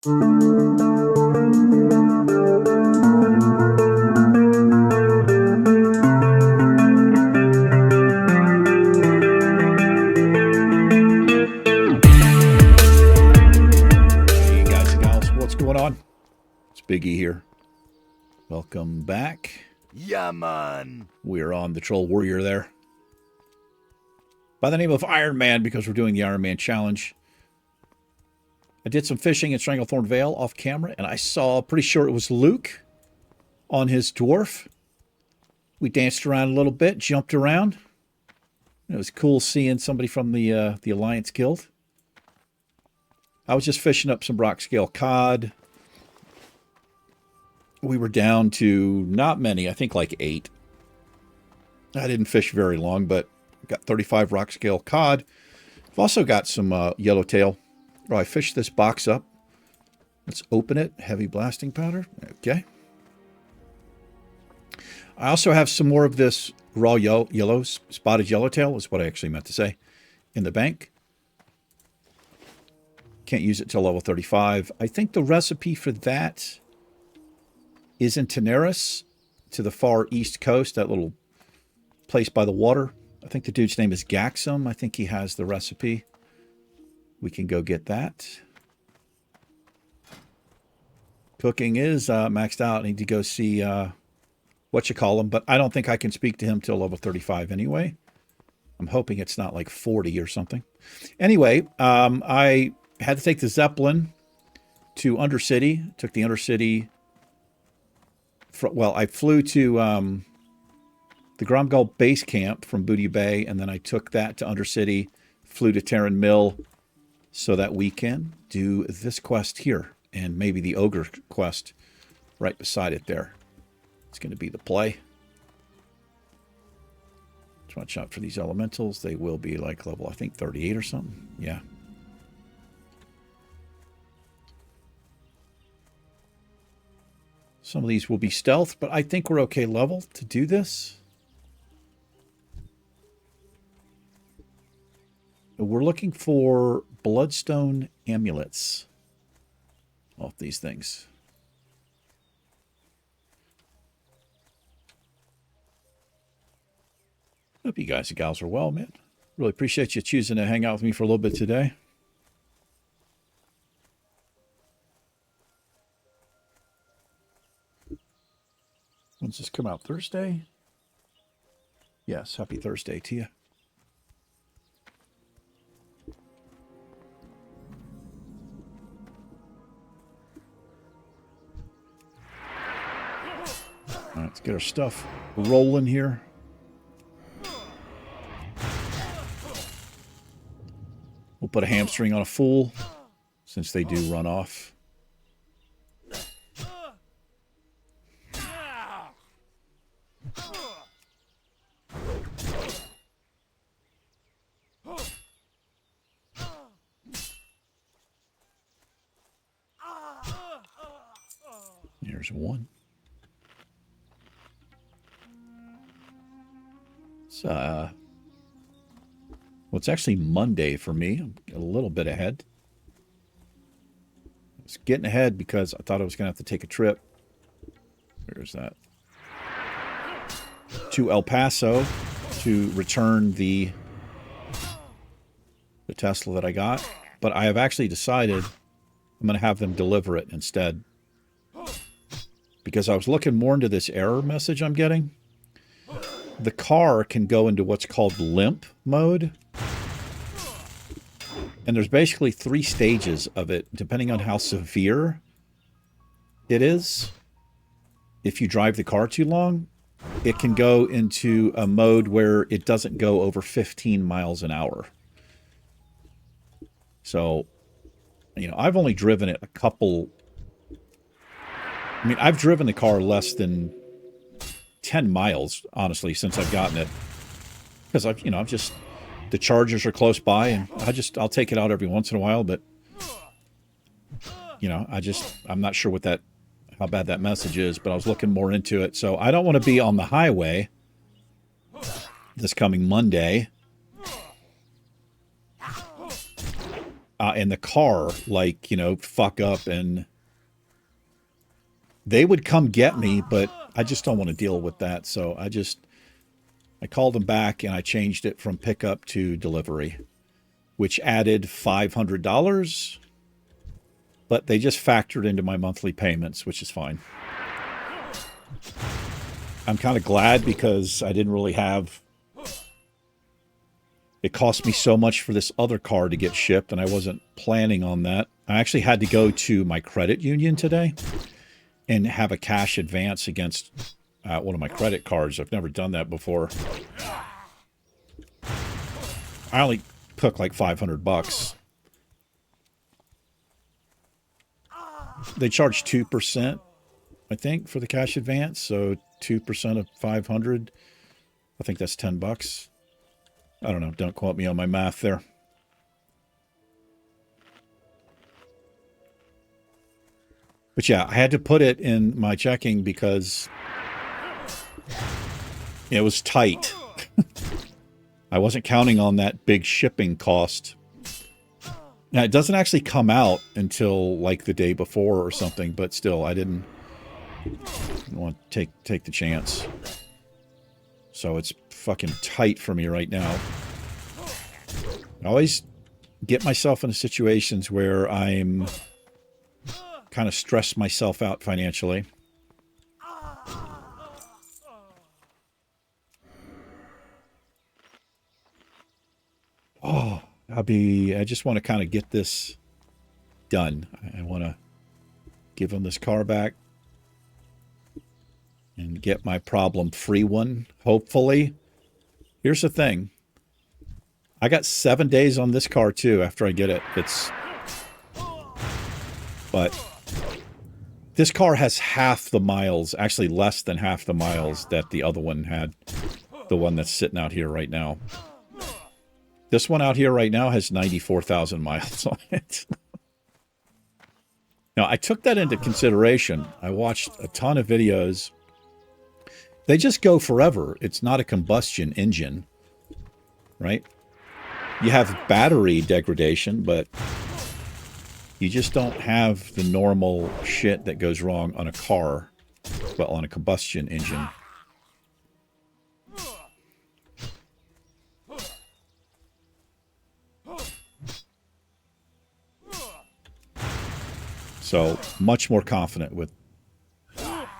guys and gals, what's going on? It's Biggie here. Welcome back. Yeah, man. We're on the Troll Warrior there. By the name of Ironman, because we're doing the Ironman challenge. I did some fishing in Stranglethorn Vale off camera, and I saw, pretty sure it was Luke on his dwarf. We danced around a little bit, jumped around. It was cool seeing somebody from the Alliance Guild. I was just fishing up some rock scale cod. We were down to not many, I think like 8. I didn't fish very long, but got 35 rock scale cod. I've also got some yellowtail. Oh, I fished this box up. Let's open it. Heavy blasting powder. Okay. I also have some more of this raw yellow spotted yellowtail, is what I actually meant to say, in the bank. Can't use it till level 35. I think the recipe for that is in Teneris, to the far east coast, that little place by the water. I think the dude's name is Gaxum. I think he has the recipe. We can go get that. Cooking is maxed out. I need to go see whatchamacallem, but I don't think I can speak to him till level 35 anyway. I'm hoping it's not like 40 or something. Anyway, I had to take the Zeppelin to Undercity. Took the Undercity. Well, I flew to the Gromgall base camp from Booty Bay, and then I took that to Undercity, flew to Terran Mill, so that we can do this quest here, and maybe the Ogre quest right beside it there. It's going to be the play. Let's watch out for these elementals. They will be like level, I think, 38 or something. Yeah. Some of these will be stealth, but I think we're okay level to do this. We're looking for bloodstone amulets off these things. Hope you guys and gals are well, man. Really appreciate you choosing to hang out with me for a little bit today. When's this come out? Thursday? Yes, happy Thursday to you. All right, let's get our stuff rolling here. We'll put a hamstring on a fool, since they do run off. Here's one. Well, it's actually Monday for me. I'm a little bit ahead. I was getting ahead because I thought I was going to have to take a trip. Where's that? To El Paso to return the Tesla that I got. But I have actually decided I'm going to have them deliver it instead. Because I was looking more into this error message I'm getting. The car can go into what's called limp mode. And there's basically 3 stages of it, depending on how severe it is. If you drive the car too long, it can go into a mode where it doesn't go over 15 miles an hour. So, you know, I've only driven it a couple... I mean, I've driven the car less than 10 miles, honestly, since I've gotten it. Because I've just, the chargers are close by, and I'll take it out every once in a while, but, I'm not sure how bad that message is, but I was looking more into it. So I don't want to be on the highway this coming Monday in the car, like, you know, fuck up, and they would come get me, but I just don't want to deal with that. So I called them back and I changed it from pickup to delivery, which added $500, but they just factored into my monthly payments, which is fine. I'm kind of glad because I didn't really have... It cost me so much for this other car to get shipped, and I wasn't planning on that. I actually had to go to my credit union today and have a cash advance against one of my credit cards. I've never done that before. I only took like $500. They charge 2%, I think, for the cash advance. So 2% of 500, I think that's $10. I don't know. Don't quote me on my math there. But yeah, I had to put it in my checking because it was tight. I wasn't counting on that big shipping cost. Now, it doesn't actually come out until like the day before or something, but still, I didn't want to take the chance. So it's fucking tight for me right now. I always get myself into situations where I'm kind of stress myself out financially. Oh, I just want to kind of get this done. I want to give him this car back and get my problem-free one, hopefully. Here's the thing. I got 7 days on this car, too, after I get it. But this car has half the miles, actually less than half the miles that the other one had, the one that's sitting out here right now. This one out here right now has 94,000 miles on it. Now, I took that into consideration. I watched a ton of videos. They just go forever. It's not a combustion engine, right? You have battery degradation, but you just don't have the normal shit that goes wrong on a car, well, on a combustion engine. So, much more confident with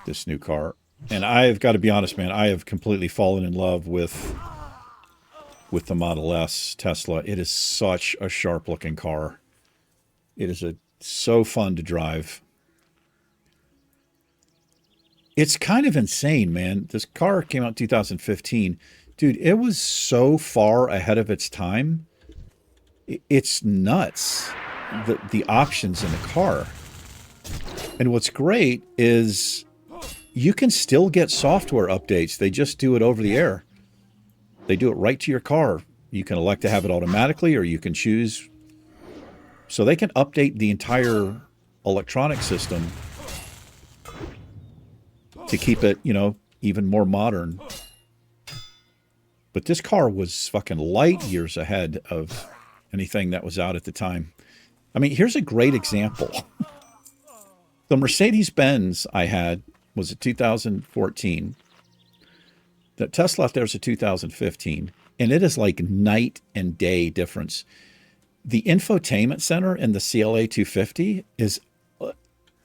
this new car. And I've got to be honest, man, I have completely fallen in love with the Model S Tesla. It is such a sharp-looking car. It is so fun to drive. It's kind of insane, man. This car came out in 2015. Dude, it was so far ahead of its time. It's nuts, the options in the car. And what's great is you can still get software updates. They just do it over the air. They do it right to your car. You can elect to have it automatically, or you can choose. So they can update the entire electronic system to keep it, you know, even more modern. But this car was fucking light years ahead of anything that was out at the time. I mean, here's a great example. The Mercedes-Benz I had was a 2014. The Tesla out there is a 2015. And it is like night and day difference. The infotainment center in the CLA 250 is,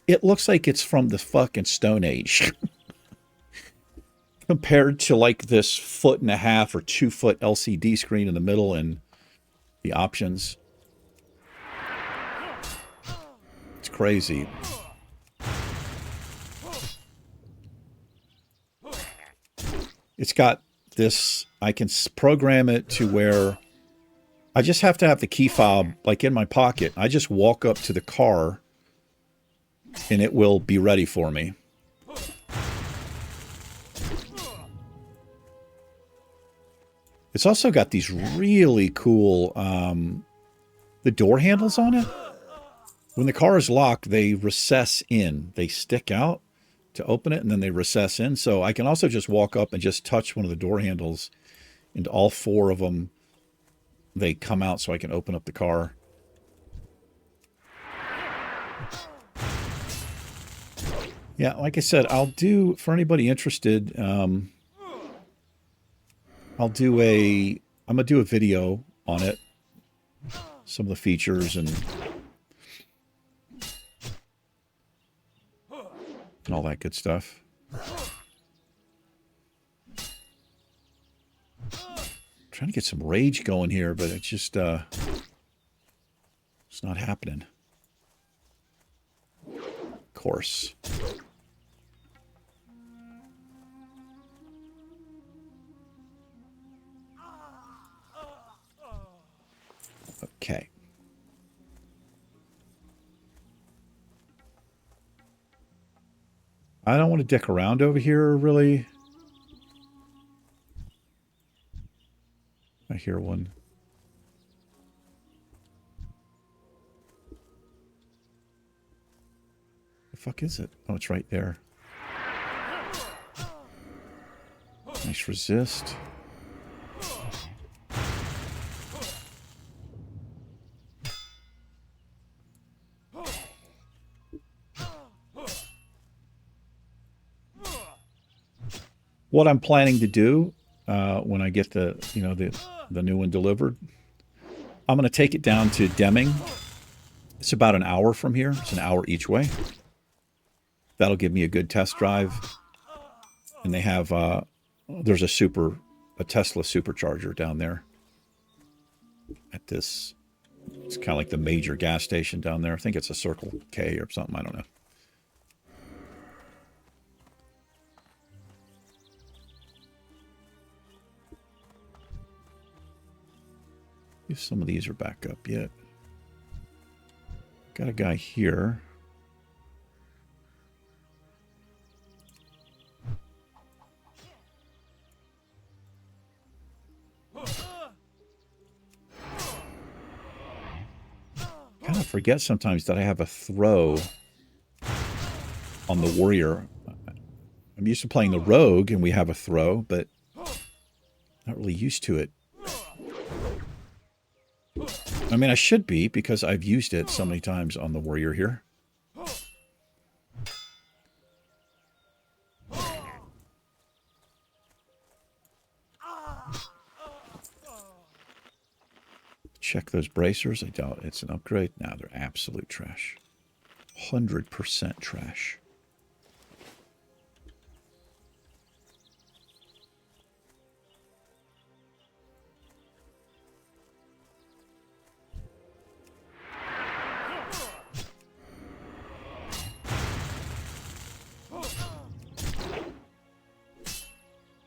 it looks like it's from the fucking Stone Age. Compared to like this 1.5 or 2 foot LCD screen in the middle and the options. It's crazy. It's got this, I can program it to where I just have to have the key fob like in my pocket. I just walk up to the car and it will be ready for me. It's also got these really cool, the door handles on it. When the car is locked, they recess in. They stick out to open it, and then they recess in. So I can also just walk up and just touch one of the door handles, and all 4 of them, they come out so I can open up the car. Yeah, like I said, I'll do, for anybody interested, I'll do I'm going to do a video on it, some of the features and all that good stuff. Trying to get some rage going here, but it's just it's not happening. Of course. Okay. I don't want to dick around over here, really. I hear one. The fuck is it? Oh, it's right there. Nice resist. What I'm planning to do when I get the new one delivered, I'm going to take it down to Deming. It's about an hour from here. It's an hour each way. That'll give me a good test drive. And they have there's a Tesla supercharger down there at this. It's kind of like the major gas station down there. I think it's a Circle K or something. I don't know. If some of these are back up yet. Got a guy here. Kind of forget sometimes that I have a throw on the warrior. I'm used to playing the rogue and we have a throw, but not really used to it. I mean, I should be because I've used it so many times on the warrior here. Check those bracers. I doubt it's an upgrade. Now they're absolute trash. 100% trash.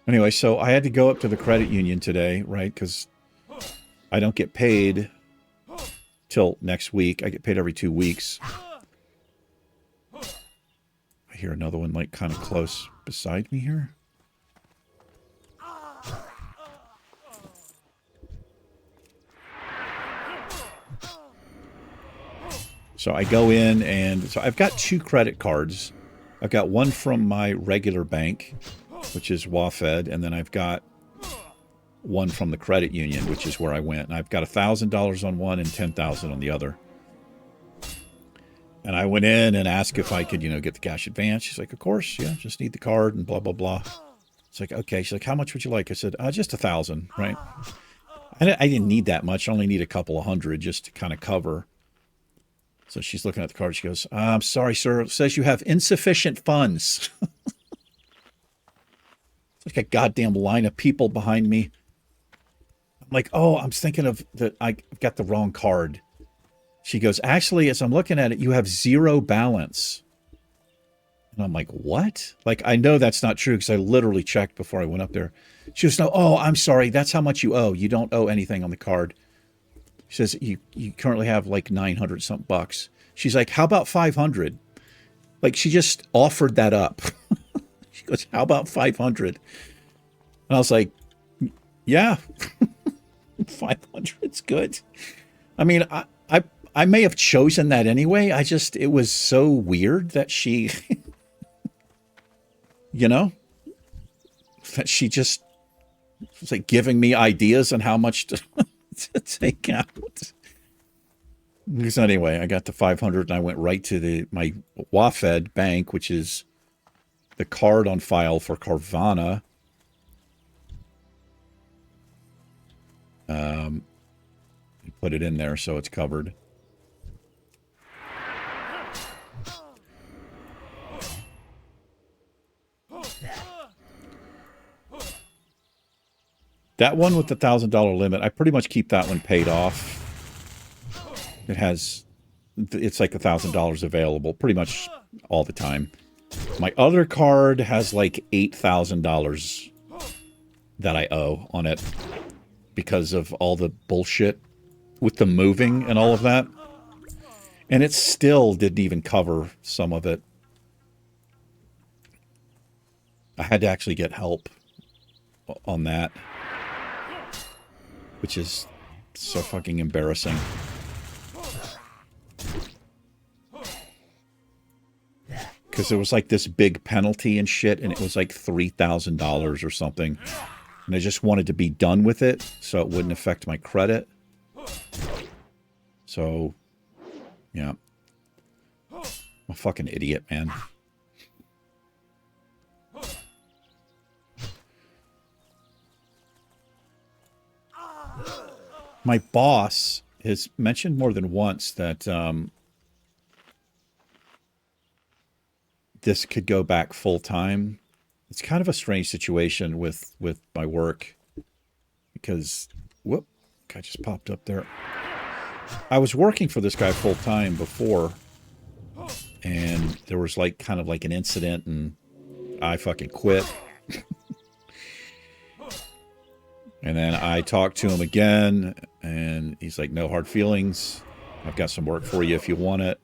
Anyway, so I had to go up to the credit union today, right? Because I don't get paid till next week. I get paid every 2 weeks. I hear another one like kind of close beside me here. So I go in and so I've got 2 credit cards. I've got one from my regular bank, which is WaFed, and then I've got one from the credit union, which is where I went. And I've got $1,000 on one and $10,000 on the other. And I went in and asked if I could, get the cash advance. She's like, of course, yeah, just need the card and blah, blah, blah. It's like, okay. She's like, how much would you like? I said, just 1,000, right? I didn't need that much. I only need a couple of hundred just to kind of cover. So she's looking at the card. She goes, I'm sorry, sir. It says you have insufficient funds. It's like a goddamn line of people behind me. I'm like, oh, I'm thinking of that. I've got the wrong card. She goes, actually, as I'm looking at it, you have 0 balance. And I'm like, what? Like, I know that's not true because I literally checked before I went up there. She goes, no, oh, I'm sorry. That's how much you owe. You don't owe anything on the card. She says, you currently have like 900 something bucks. She's like, how about 500? Like, she just offered that up. She goes, how about 500? And I was like, yeah, 500's good. I mean, I may have chosen that anyway. It was so weird that she, that she just was like giving me ideas on how much to take out. So anyway, I got the 500 and I went right to my WaFed bank, which is the card on file for Carvana. Put it in there so it's covered. That one with the $1,000 limit, I pretty much keep that one paid off. It's like $1,000 available pretty much all the time. My other card has like $8,000 that I owe on it because of all the bullshit with the moving and all of that. And it still didn't even cover some of it. I had to actually get help on that, which is so fucking embarrassing. Because there was like this big penalty and shit, and it was like $3,000 or something. And I just wanted to be done with it so it wouldn't affect my credit. So, yeah. I'm a fucking idiot, man. My boss has mentioned more than once that this could go back full time. It's kind of a strange situation with my work because, whoop, guy just popped up there. I was working for this guy full time before, and there was like kind of like an incident, and I fucking quit. And then I talked to him again, and he's like, no hard feelings. I've got some work for you if you want it.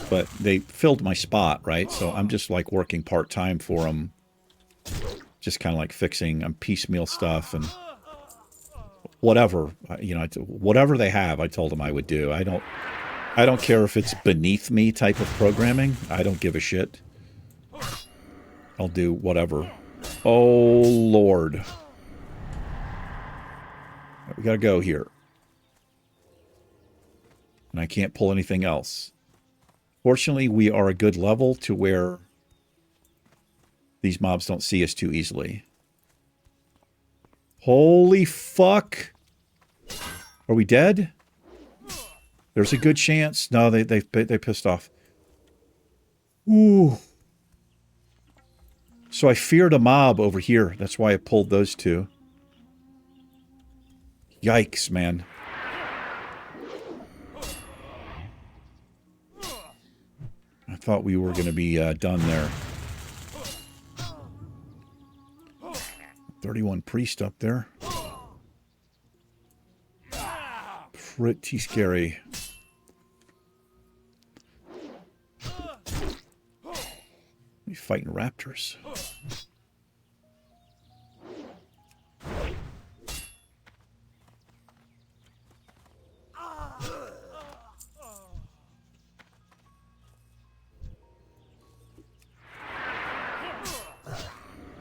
But they filled my spot, right? So I'm just like working part-time for them. Just kind of like fixing piecemeal stuff and whatever. You know, whatever they have, I told them I would do. I don't care if it's beneath me type of programming. I don't give a shit. I'll do whatever. Oh, Lord. We gotta go here. And I can't pull anything else. Fortunately, we are a good level to where these mobs don't see us too easily. Holy fuck. Are we dead? There's a good chance. No, they pissed off. Ooh. So I feared a mob over here. That's why I pulled those two. Yikes, man. I thought we were going to be done there. 31 priest up there. Pretty scary. We fighting raptors.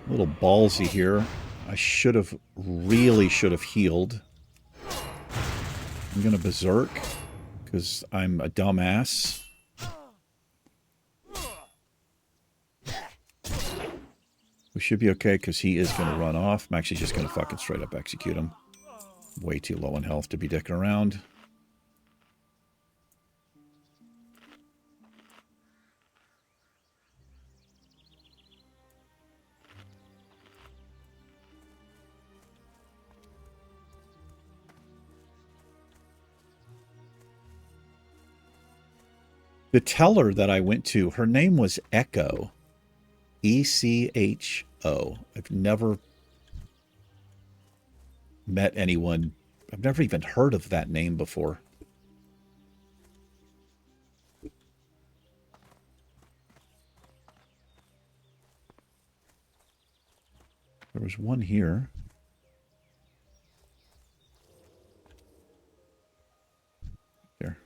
A little ballsy here. I really should have healed. I'm gonna berserk because I'm a dumbass. We should be okay because he is gonna run off. I'm actually just gonna fucking straight up execute him. Way too low in health to be dicking around. The teller that I went to, her name was Echo. E-C-H-O. I've never met anyone. I've never even heard of that name before. There was one here. There.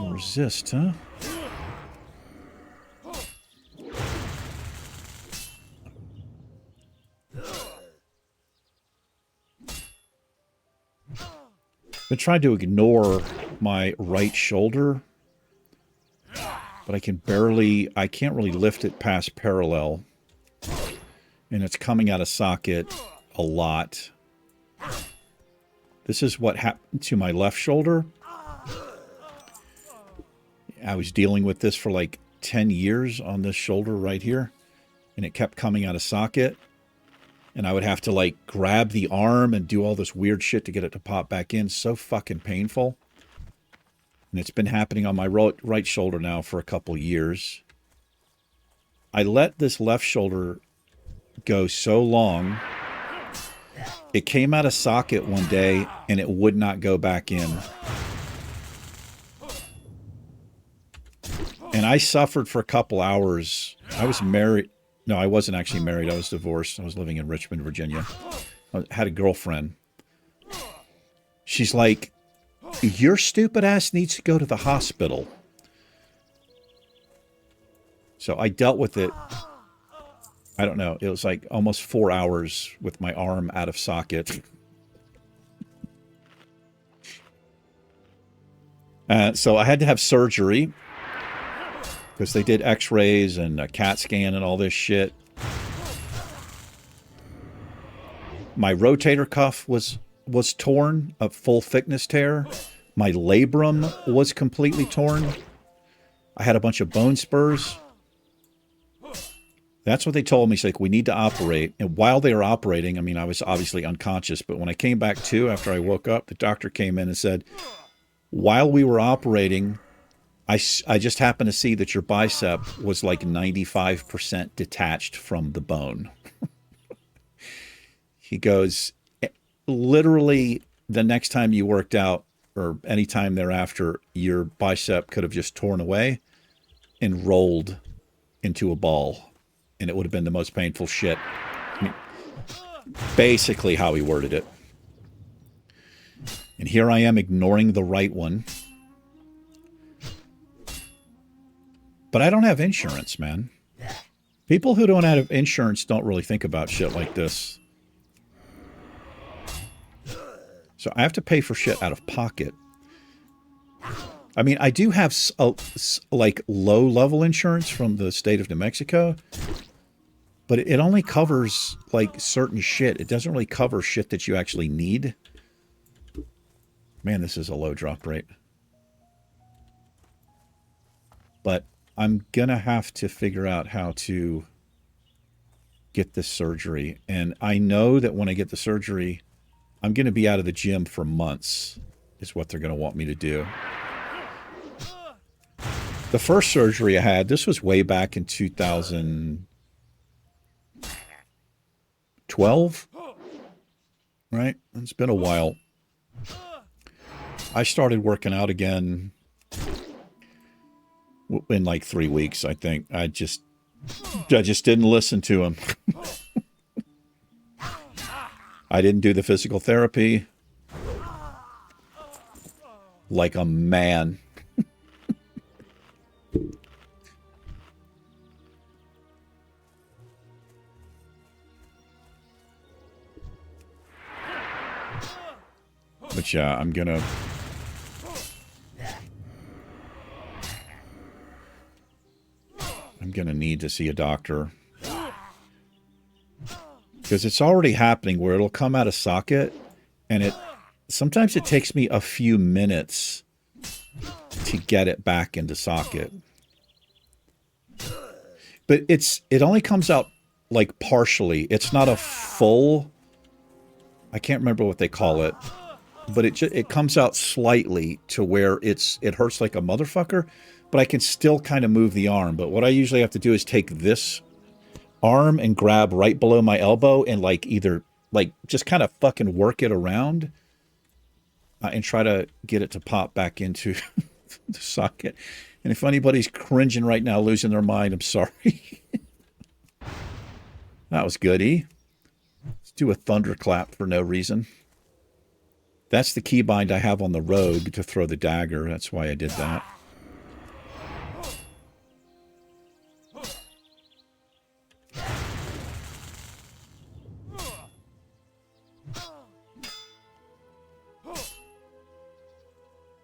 Resist, huh? Been trying to ignore my right shoulder but I can't really lift it past parallel. And it's coming out of socket a lot. This is what happened to my left shoulder. I was dealing with this for like 10 years on this shoulder right here. And it kept coming out of socket. And I would have to like grab the arm and do all this weird shit to get it to pop back in. So fucking painful. And it's been happening on my right shoulder now for a couple years. I let this left shoulder go so long. It came out of socket one day and it would not go back in. And I suffered for a couple hours. I was married. No, I wasn't actually married. I was divorced. I was living in Richmond, Virginia. I had a girlfriend. She's like, your stupid ass needs to go to the hospital. So I dealt with it. I don't know. It was like almost 4 hours with my arm out of socket. So I had to have surgery because they did x-rays and a CAT scan and all this shit. My rotator cuff was torn, a full thickness tear. My labrum was completely torn. I had a bunch of bone spurs. That's what they told me. It's like, we need to operate. And while they were operating, I mean, I was obviously unconscious, but when I came back to, after I woke up, the doctor came in and said, while we were operating, I just happened to see that your bicep was like 95% detached from the bone. He goes, literally the next time you worked out or any time thereafter, your bicep could have just torn away and rolled into a ball. And it would have been the most painful shit. I mean, basically how he worded it. And here I am ignoring the right one. But I don't have insurance, man. People who don't have insurance don't really think about shit like this. So I have to pay for shit out of pocket. I mean, I do have like low-level insurance from the state of New Mexico. But it only covers, like, certain shit. It doesn't really cover shit that you actually need. Man, this is a low drop rate. But I'm going to have to figure out how to get this surgery. And I know that when I get the surgery, I'm going to be out of the gym for months, is what they're going to want me to do. The first surgery I had, this was way back in 2012, right? It's been a while. I started working out again in like 3 weeks, I think. I just didn't listen to him. I didn't do the physical therapy like a man. But yeah, I'm gonna need to see a doctor. Because it's already happening where it'll come out of socket and sometimes it takes me a few minutes to get it back into socket. But it only comes out like partially. It's not a full, I can't remember what they call it. But it comes out slightly to where it hurts like a motherfucker, but I can still kind of move the arm. But what I usually have to do is take this arm and grab right below my elbow and like either like just kind of fucking work it around and try to get it to pop back into the socket. And if anybody's cringing right now, losing their mind, I'm sorry. That was good, E. Let's do a thunderclap for no reason. That's the keybind I have on the rogue to throw the dagger. That's why I did that.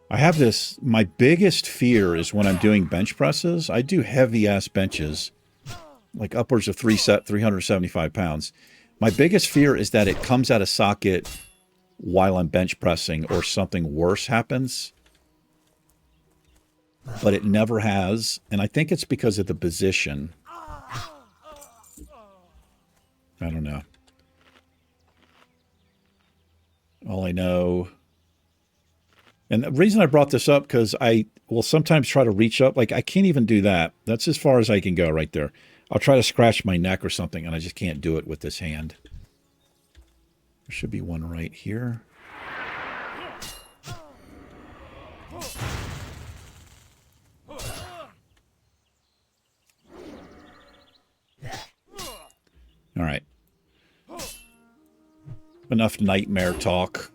I have this, my biggest fear is when I'm doing bench presses. I do heavy ass benches, like upwards of 375 pounds. My biggest fear is that it comes out of socket while I'm bench pressing or something worse happens. But it never has. And I think it's because of the position. I don't know. All I know... And the reason I brought this up, because I will sometimes try to reach up. Like, I can't even do that. That's as far as I can go right there. I'll try to scratch my neck or something, and I just can't do it with this hand. There should be one right here. All right. Enough nightmare talk.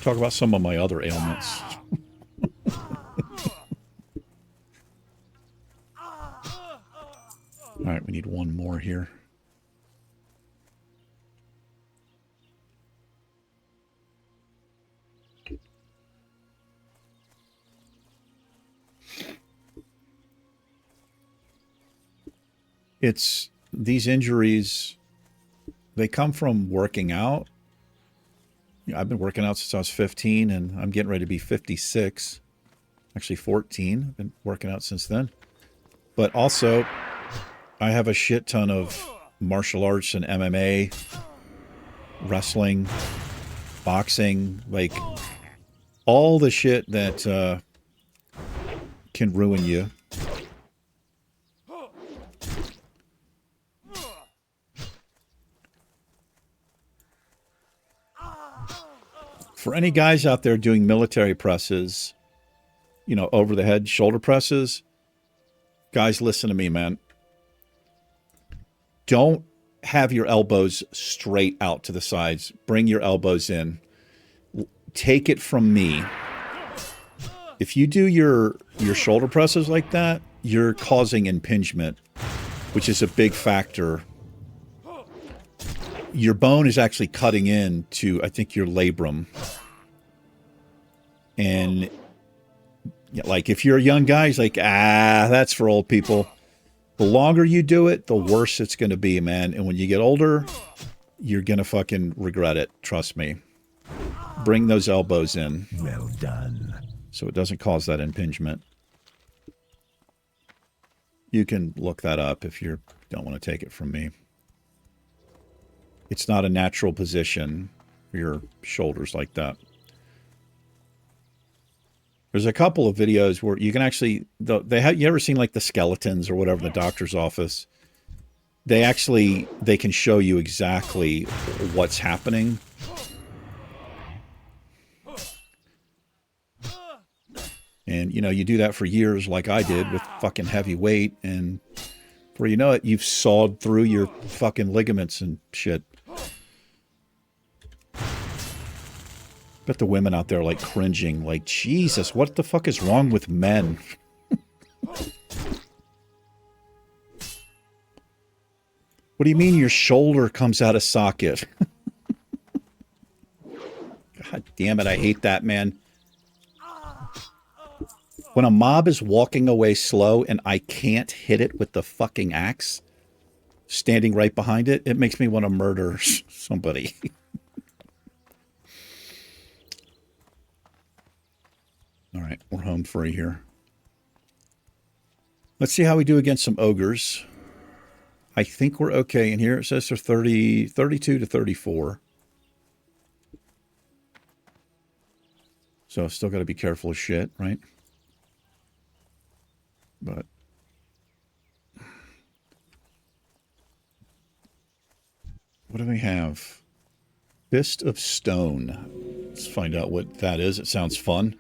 Talk about some of my other ailments. All right, we need one more here. It's these injuries, they come from working out. I've been working out since I was 15, and I'm getting ready to be 56. Actually 14. I've been working out since then. But also, I have a shit ton of martial arts and MMA, wrestling, boxing, like all the shit that can ruin you. For any guys out there doing military presses, you know, over the head shoulder presses, guys, listen to me, man. Don't have your elbows straight out to the sides. Bring your elbows in. Take it from me. If you do your shoulder presses like that, you're causing impingement, which is a big factor. Your bone is actually cutting into, I think, your labrum. And like, if you're a young guy, it's like, that's for old people. The longer you do it, the worse it's going to be, man. And when you get older, you're going to fucking regret it. Trust me. Bring those elbows in. Well done. So it doesn't cause that impingement. You can look that up if you don't want to take it from me. It's not a natural position for your shoulders like that. There's a couple of videos where you can actually, you ever seen like the skeletons or whatever in the doctor's office? They can show you exactly what's happening. And, you know, you do that for years like I did with fucking heavy weight, and before you know it, you've sawed through your fucking ligaments and shit. Bet the women out there like cringing, like, Jesus, what the fuck is wrong with men? What do you mean your shoulder comes out of socket? God damn it, I hate that, man. When a mob is walking away slow and I can't hit it with the fucking axe, standing right behind it, it makes me want to murder somebody. All right, we're home free here. Let's see how we do against some ogres. I think we're okay in here. It says they're 32 to 34. So still got to be careful as shit, right? But what do we have? Fist of Stone. Let's find out what that is. It sounds fun.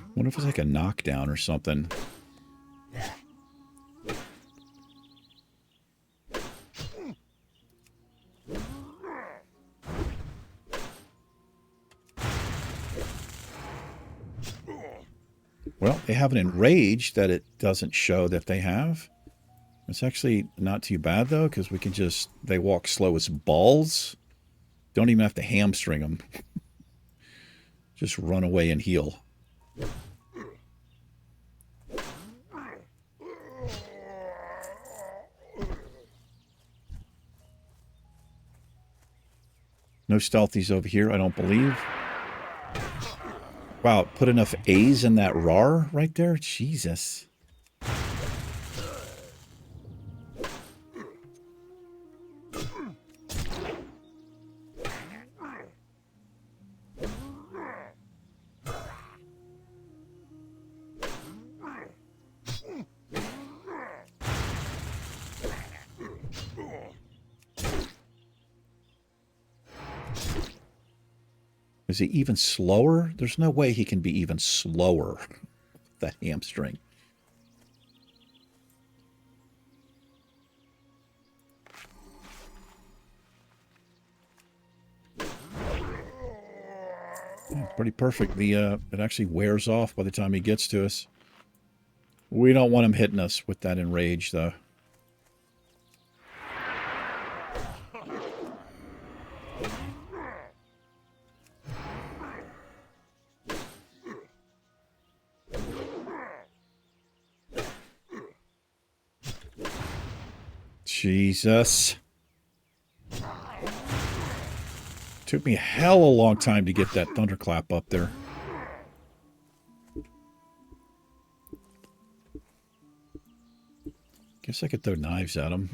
I wonder if it's like a knockdown or something. Well, they have an enrage that it doesn't show that they have. It's actually not too bad, though, because we can just... They walk slow as balls. Don't even have to hamstring them. Just run away and heal. No stealthies over here, I don't believe. Wow, put enough A's in that RAR right there? Jesus. Is he even slower? There's no way he can be even slower. That hamstring. Yeah, pretty perfect. It actually wears off by the time he gets to us. We don't want him hitting us with that enrage, though. Jesus. Took me a hell of a long time to get that thunderclap up there. Guess I could throw knives at him.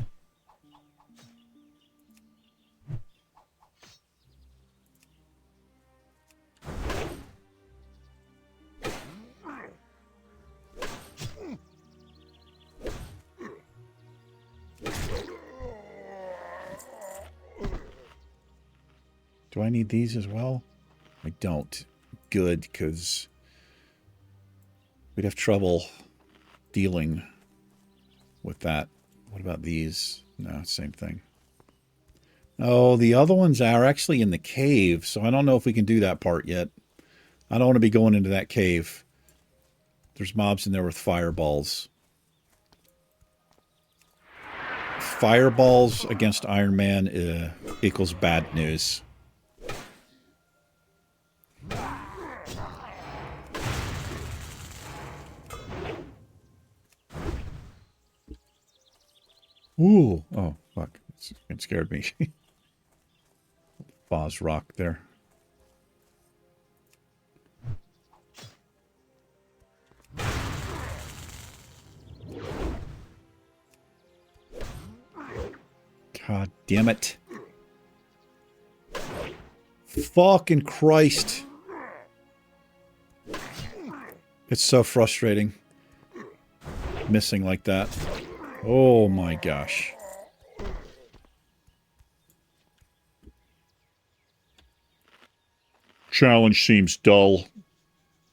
Do I need these as well? I don't. Good, because we'd have trouble dealing with that. What about these? No, same thing. Oh, the other ones are actually in the cave, so I don't know if we can do that part yet. I don't want to be going into that cave. There's mobs in there with fireballs. Fireballs against Ironman equals bad news. Ooh. Oh, fuck. It scared me. Boss rock there. God damn it. Fucking Christ. It's so frustrating. Missing like that. Oh my gosh. Challenge seems dull.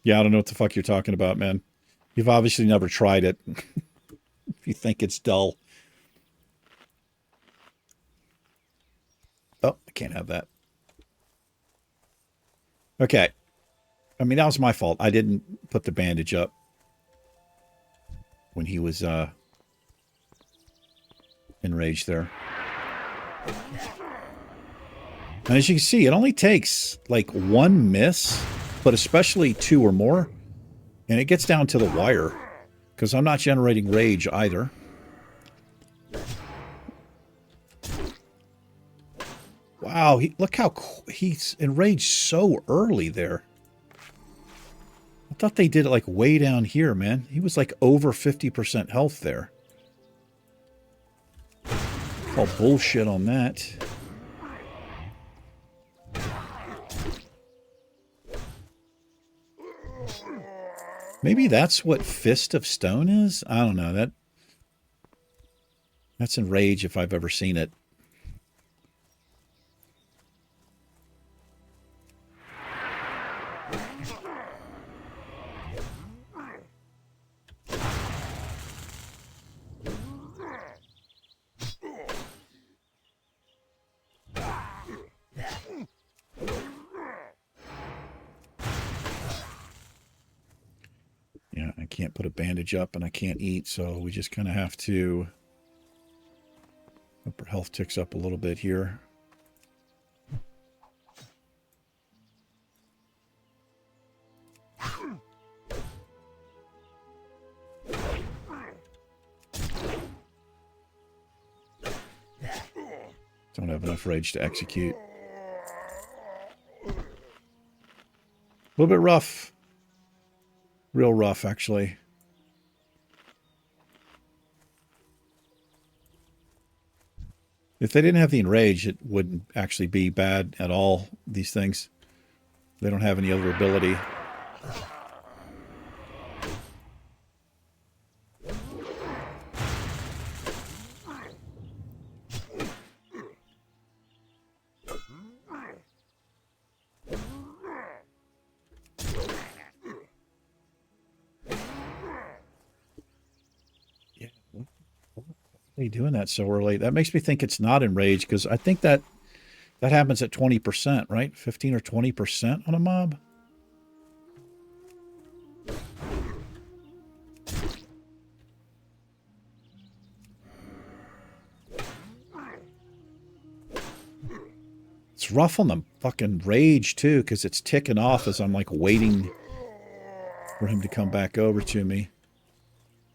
Yeah, I don't know what the fuck you're talking about, man. You've obviously never tried it. If you think it's dull. Oh, I can't have that. Okay. I mean, that was my fault. I didn't put the bandage up when he was enraged there. And as you can see, it only takes like one miss, but especially two or more, and it gets down to the wire, because I'm not generating rage either. Wow, look how he's enraged so early there. I thought they did it like way down here, man. He was like over 50% health there. All bullshit on that. Maybe that's what Fist of Stone is? I don't know. That's enrage if I've ever seen it. Yeah, I can't put a bandage up and I can't eat, so we just kind of have to... Hope her health ticks up a little bit here. Don't have enough rage to execute. A little bit rough. Real rough, actually. If they didn't have the enrage, it wouldn't actually be bad at all, these things. They don't have any other ability. Why are you doing that so early? That makes me think it's not enraged, because I think that happens at 20%, right? 15 or 20% on a mob. It's rough on the fucking rage, too, because it's ticking off as I'm, like, waiting for him to come back over to me.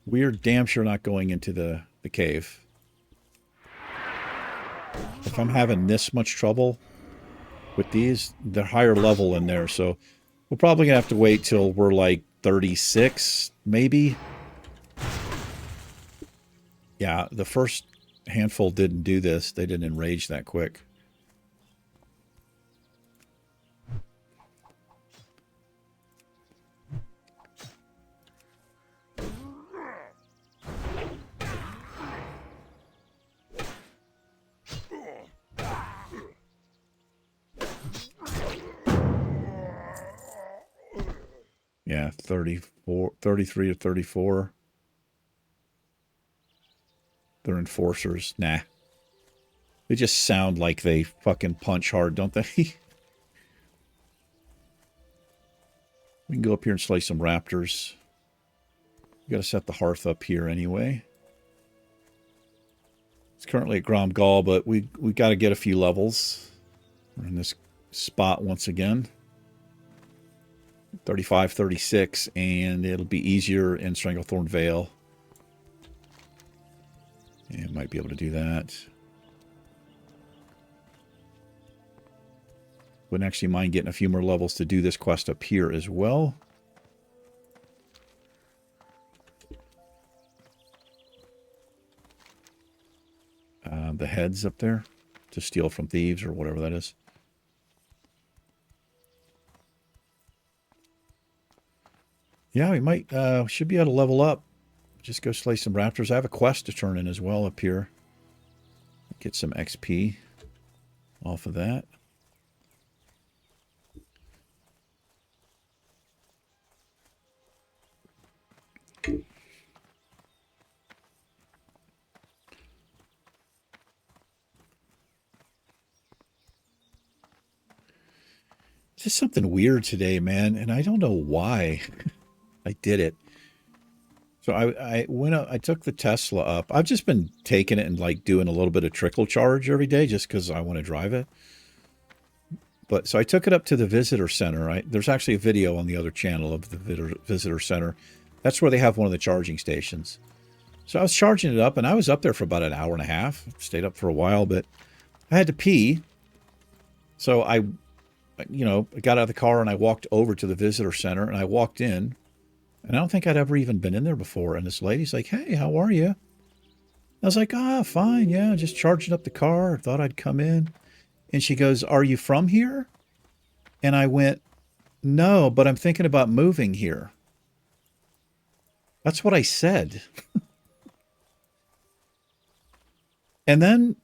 We're damn sure not going into the cave. If I'm having this much trouble with these, they're higher level in there, so we're probably going to have to wait till we're, like, 36, maybe. Yeah, the first handful didn't do this. They didn't enrage that quick. Yeah, 34, 33 to 34. They're enforcers. Nah. They just sound like they fucking punch hard, don't they? We can go up here and slay some raptors. We got to set the hearth up here anyway. It's currently at Grom Gall, but we got to get a few levels. We're in this spot once again. 35, 36, and it'll be easier in Stranglethorn Vale. And might be able to do that. Wouldn't actually mind getting a few more levels to do this quest up here as well. The heads up there to steal from thieves or whatever that is. Yeah, we might, should be able to level up. Just go slay some raptors. I have a quest to turn in as well up here. Get some XP off of that. Just something weird today, man, and I don't know why I did it. So I went up, I took the Tesla up. I've just been taking it and like doing a little bit of trickle charge every day just because I want to drive it. But so I took it up to the visitor center. Right? There's actually a video on the other channel of the visitor center. That's where they have one of the charging stations. So I was charging it up, and I was up there for about an hour and a half. Stayed up for a while, but I had to pee. So I got out of the car and I walked over to the visitor center and I walked in, and I don't think I'd ever even been in there before. And this lady's like, "Hey, how are you?" I was like, "Fine. Yeah, just charging up the car. I thought I'd come in." And she goes, "Are you from here?" And I went, "No, but I'm thinking about moving here." That's what I said. And then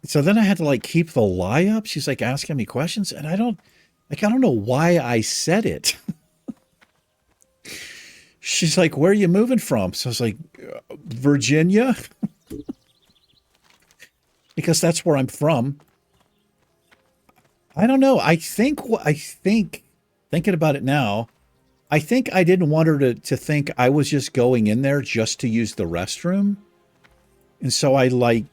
so then I had to like keep the lie up. She's like asking me questions, and I don't know why I said it. She's like, "Where are you moving from?" So I was like, "Virginia," because that's where I'm from. I don't know. I think thinking about it now, I think I didn't want her to think I was just going in there just to use the restroom. And so I, like,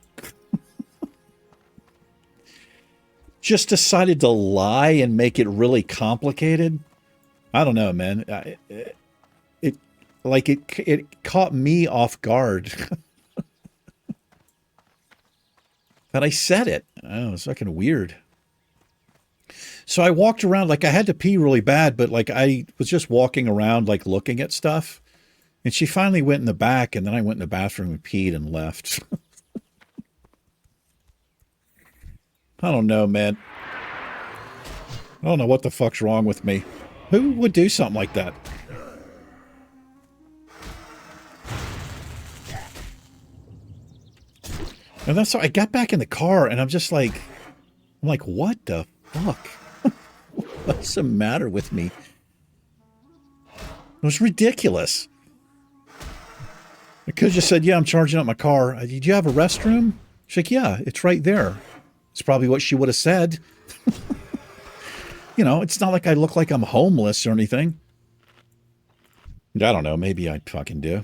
just decided to lie and make it really complicated. I don't know, man. It caught me off guard that I said it. Oh, it's fucking weird. So I walked around, like I had to pee really bad, but like I was just walking around, like looking at stuff. And she finally went in the back, and then I went in the bathroom and peed and left. I don't know, man. I don't know what the fuck's wrong with me. Who would do something like that? And that's so I got back in the car, and I'm like, what the fuck? What's the matter with me? It was ridiculous. I could have just said, yeah, I'm charging up my car. Did you have a restroom? She's like, yeah, it's right there. It's probably what she would have said. You know, it's not like I look like I'm homeless or anything. I don't know. Maybe I fucking do.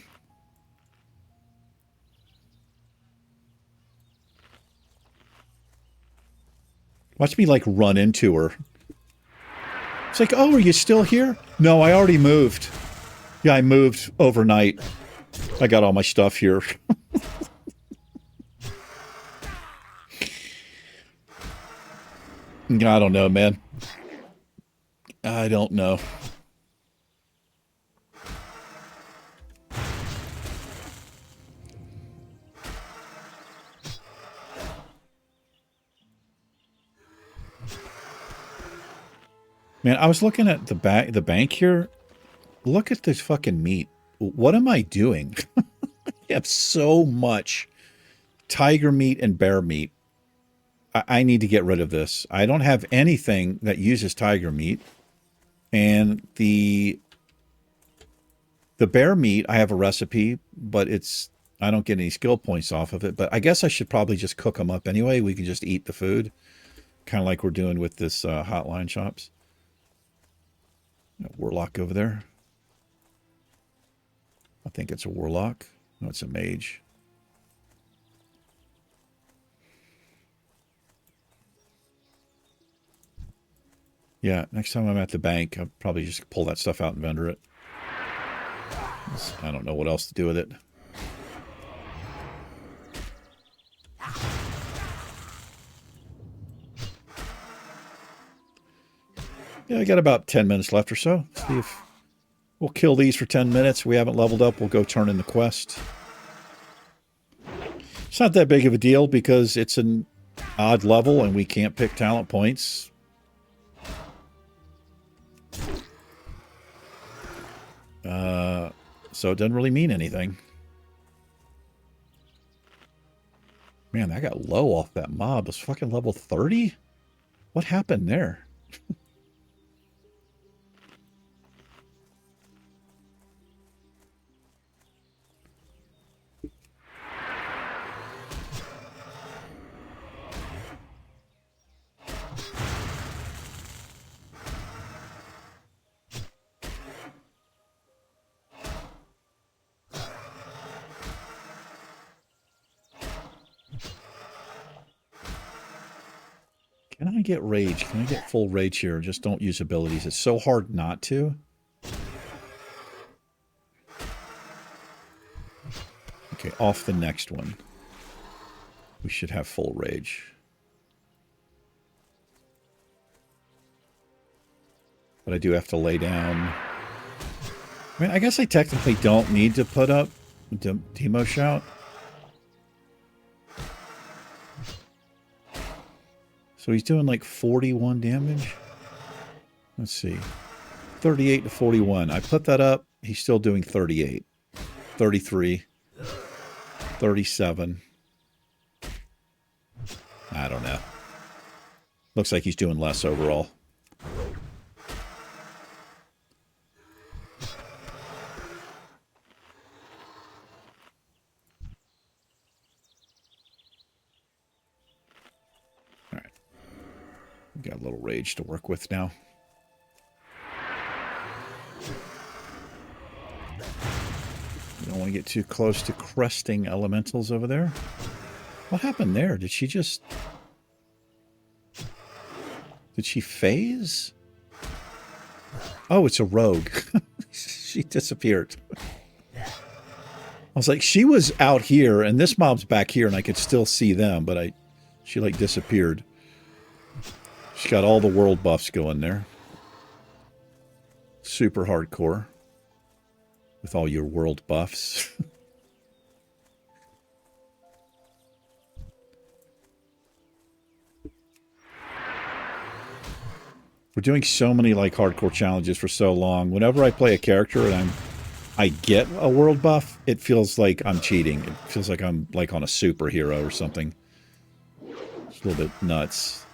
Watch me, like, run into her. It's like, oh, are you still here? No, I already moved. Yeah, I moved overnight. I got all my stuff here. I don't know, man. I don't know. Man, I was looking at the bank here. Look at this fucking meat. What am I doing? I have so much tiger meat and bear meat. I need to get rid of this. I don't have anything that uses tiger meat. And the bear meat, I have a recipe, but I don't get any skill points off of it. But I guess I should probably just cook them up anyway. We can just eat the food. Kind of like we're doing with this hotline shops. Warlock over there. I think it's a warlock. No, it's a mage. Yeah, next time I'm at the bank, I'll probably just pull that stuff out and vendor it. I don't know what else to do with it. Yeah, I got about 10 minutes left or so. See if we'll kill these for 10 minutes. We haven't leveled up. We'll go turn in the quest. It's not that big of a deal because it's an odd level and we can't pick talent points. So it doesn't really mean anything. Man, I got low off that mob. It was fucking level 30? What happened there? Can I get rage? Can I get full rage here? Just don't use abilities. It's so hard not to. Okay, off the next one. We should have full rage. But I do have to lay down. I mean, I guess I technically don't need to put up Demo Shout. So he's doing like 41 damage. Let's see. 38 to 41. I put that up. He's still doing 38. 33. 37. I don't know. Looks like he's doing less overall. Got a little rage to work with now. Don't want to get too close to cresting elementals over there. What happened there? Did she just... Did she phase? Oh, it's a rogue. She disappeared. I was like, she was out here, and this mob's back here, and I could still see them, but she, like, disappeared. She's got all the world buffs going there. Super hardcore. With all your world buffs. We're doing so many, like, hardcore challenges for so long. Whenever I play a character and I get a world buff, it feels like I'm cheating. It feels like I'm, like, on a superhero or something. It's a little bit nuts.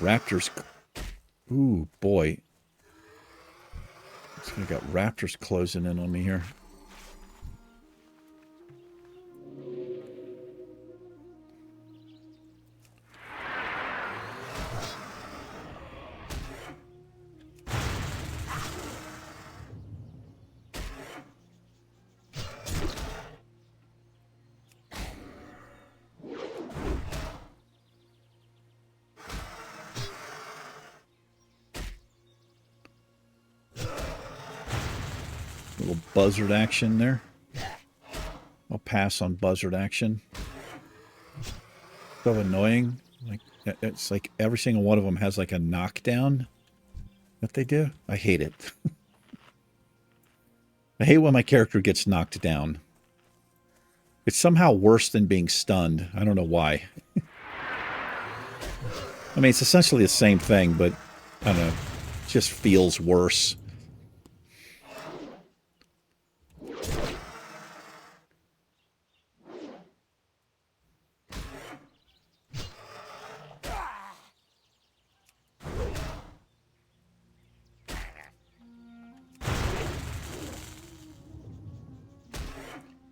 Raptors. Ooh, boy. I got raptors closing in on me here. Little buzzard action there. I'll pass on buzzard action. So annoying. Like, it's like every single one of them has like a knockdown that they do. I hate it. I hate when my character gets knocked down. It's somehow worse than being stunned. I don't know why. I mean, it's essentially the same thing, but I don't know. It just feels worse.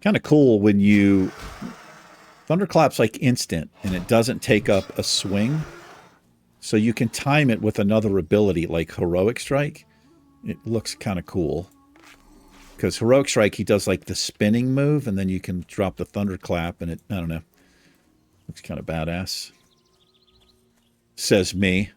Kind of cool when you... Thunderclap's like instant, and it doesn't take up a swing. So you can time it with another ability, like Heroic Strike. It looks kind of cool. Because Heroic Strike, he does like the spinning move, and then you can drop the Thunderclap, and it, I don't know. Looks kind of badass. Says me.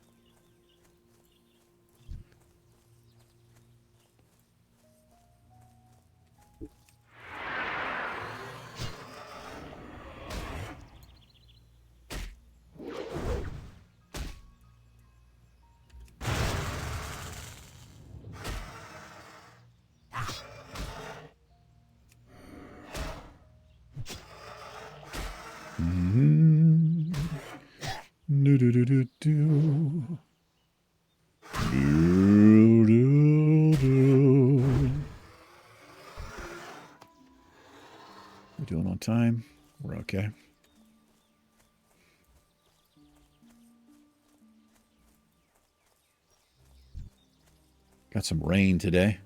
Do do do do do. Do do do. We're doing on time. We're okay. Got some rain today.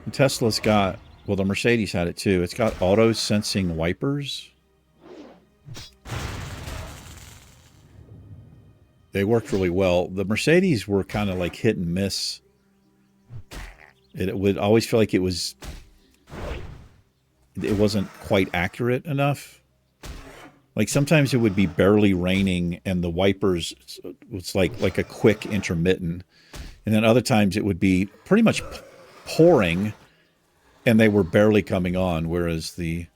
The Tesla's got, well, the Mercedes had it too. It's got auto-sensing wipers. They worked really well. The Mercedes were kind of like hit and miss. It would always feel like it wasn't quite accurate enough. Like sometimes it would be barely raining and the wipers was like a quick intermittent. And then other times it would be pretty much pouring and they were barely coming on, whereas the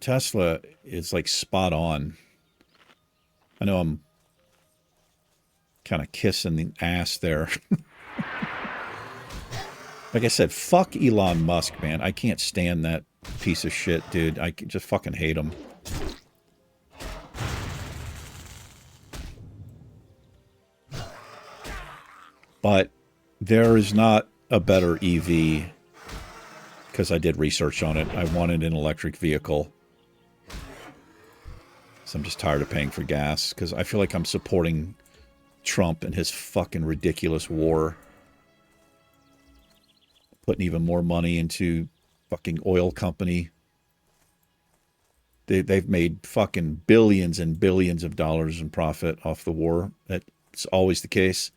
Tesla is like spot on. I know I'm kind of kissing the ass there. Like I said, fuck Elon Musk, man. I can't stand that piece of shit, dude. I just fucking hate him. But there is not a better EV, because I did research on it. I wanted an electric vehicle. So I'm just tired of paying for gas, because I feel like I'm supporting Trump and his fucking ridiculous war. putting even more money into fucking oil company. They've made fucking billions and billions of dollars in profit off the war. That's always the case.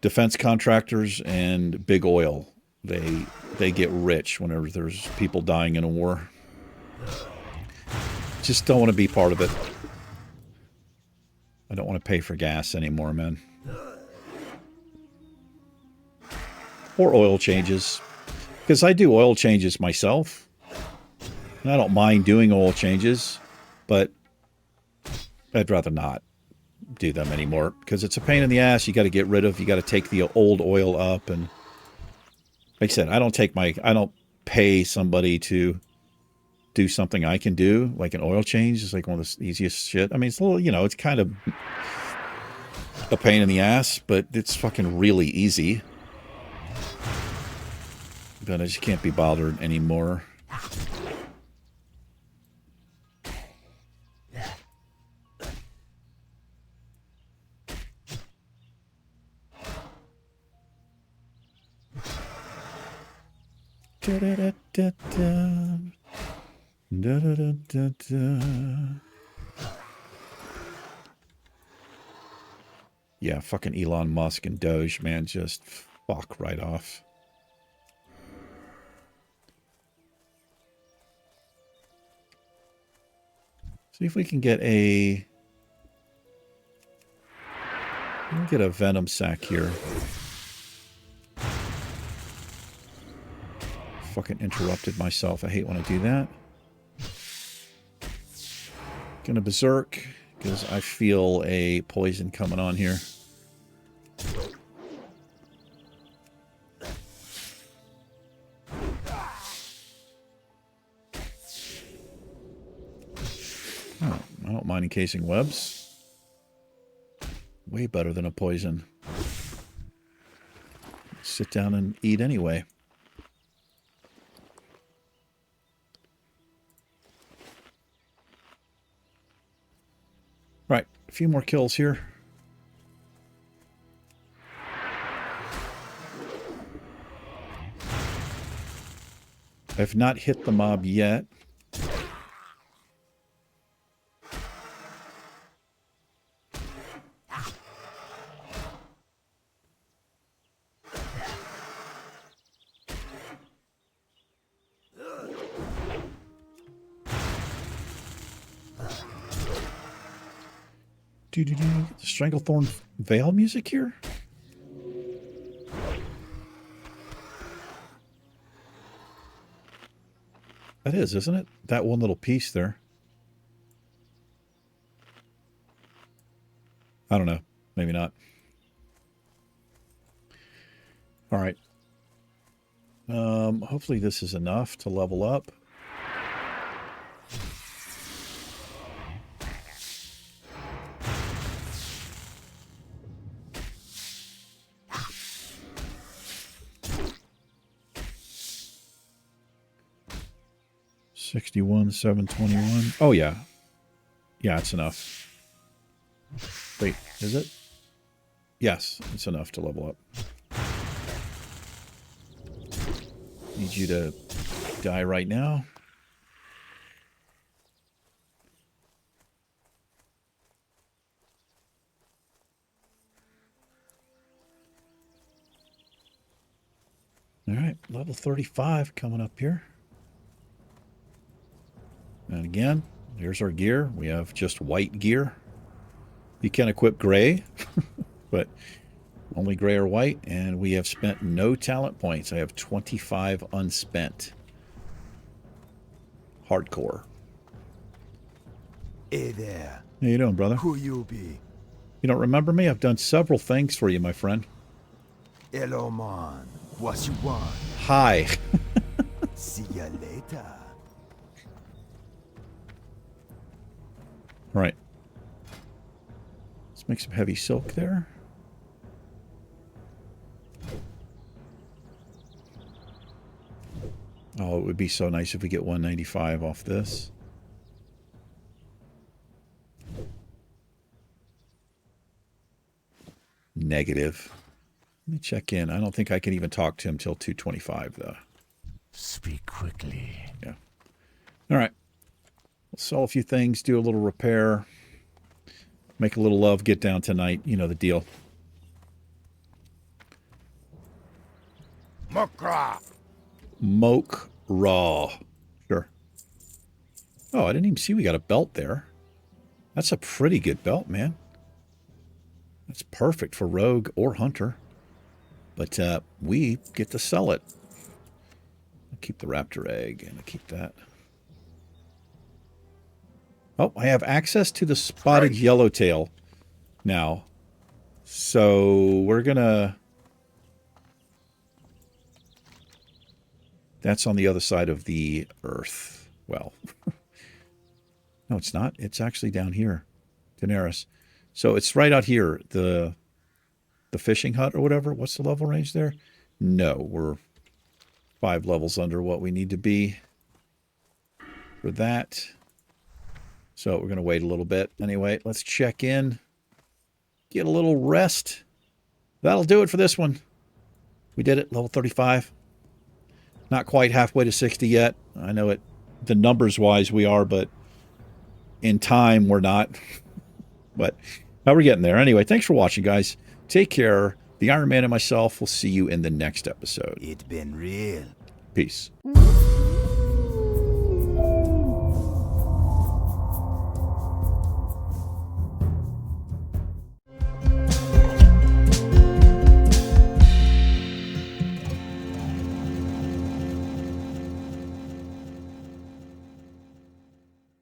Defense contractors and big oil, they get rich whenever there's people dying in a war. Just don't want to be part of it. I don't want to pay for gas anymore, man. Or oil changes. Because I do oil changes myself. And I don't mind doing oil changes, but I'd rather not do them anymore because it's a pain in the ass. You got to get rid of, you got to take the old oil up. And like I said, I don't pay somebody to do something I can do, like an oil change. It's like one of the easiest shit. I mean, it's a little, it's kind of a pain in the ass, but it's fucking really easy. But I just can't be bothered anymore. Da, da, da, da, da. Da, da, da, da, da. Yeah, fucking Elon Musk and Doge, man, just fuck right off. See if we can get a venom sac here. Fucking interrupted myself. I hate when I do that. Gonna berserk because I feel a poison coming on here. Oh, I don't mind encasing webs. Way better than a poison. Sit down and eat anyway. Right, a few more kills here. I've not hit the mob yet. The Stranglethorn Veil music here? That is, isn't it? That one little piece there. I don't know. Maybe not. All right. Hopefully this is enough to level up. $61, $721. Oh, yeah. Yeah, it's enough. Wait, is it? Yes, it's enough to level up. Need you to die right now. All right, level 35 coming up here. And again, here's our gear. We have just white gear. You can equip gray, but only gray or white. And we have spent no talent points. I have 25 unspent. Hardcore. Hey there. How you doing, brother? Who you be? You don't remember me? I've done several things for you, my friend. Hello, man. What you want? Hi. See ya later. All right. Let's make some heavy silk there. Oh, it would be so nice if we get 195 off this. Negative. Let me check in. I don't think I can even talk to him till 2:25 though. Speak quickly. Yeah. All right. We'll sell a few things, do a little repair, make a little love, get down tonight. You know the deal. Mokra. Moke raw. Sure. Oh, I didn't even see we got a belt there. That's a pretty good belt, man. That's perfect for rogue or hunter. But we get to sell it. I'll keep the raptor egg and I'll keep that. Oh, I have access to the spotted yellowtail now. So we're going to... That's on the other side of the earth. Well, no, it's not. It's actually down here. Daenerys. So it's right out here. The fishing hut or whatever. What's the level range there? No, we're 5 levels under what we need to be for that. So we're going to wait a little bit. Anyway, let's check in. Get a little rest. That'll do it for this one. We did it. Level 35. Not quite halfway to 60 yet. I know it, the numbers-wise we are, but in time we're not. But we're getting there. Anyway, thanks for watching, guys. Take care. The Iron Man and myself will see you in the next episode. It's been real. Peace.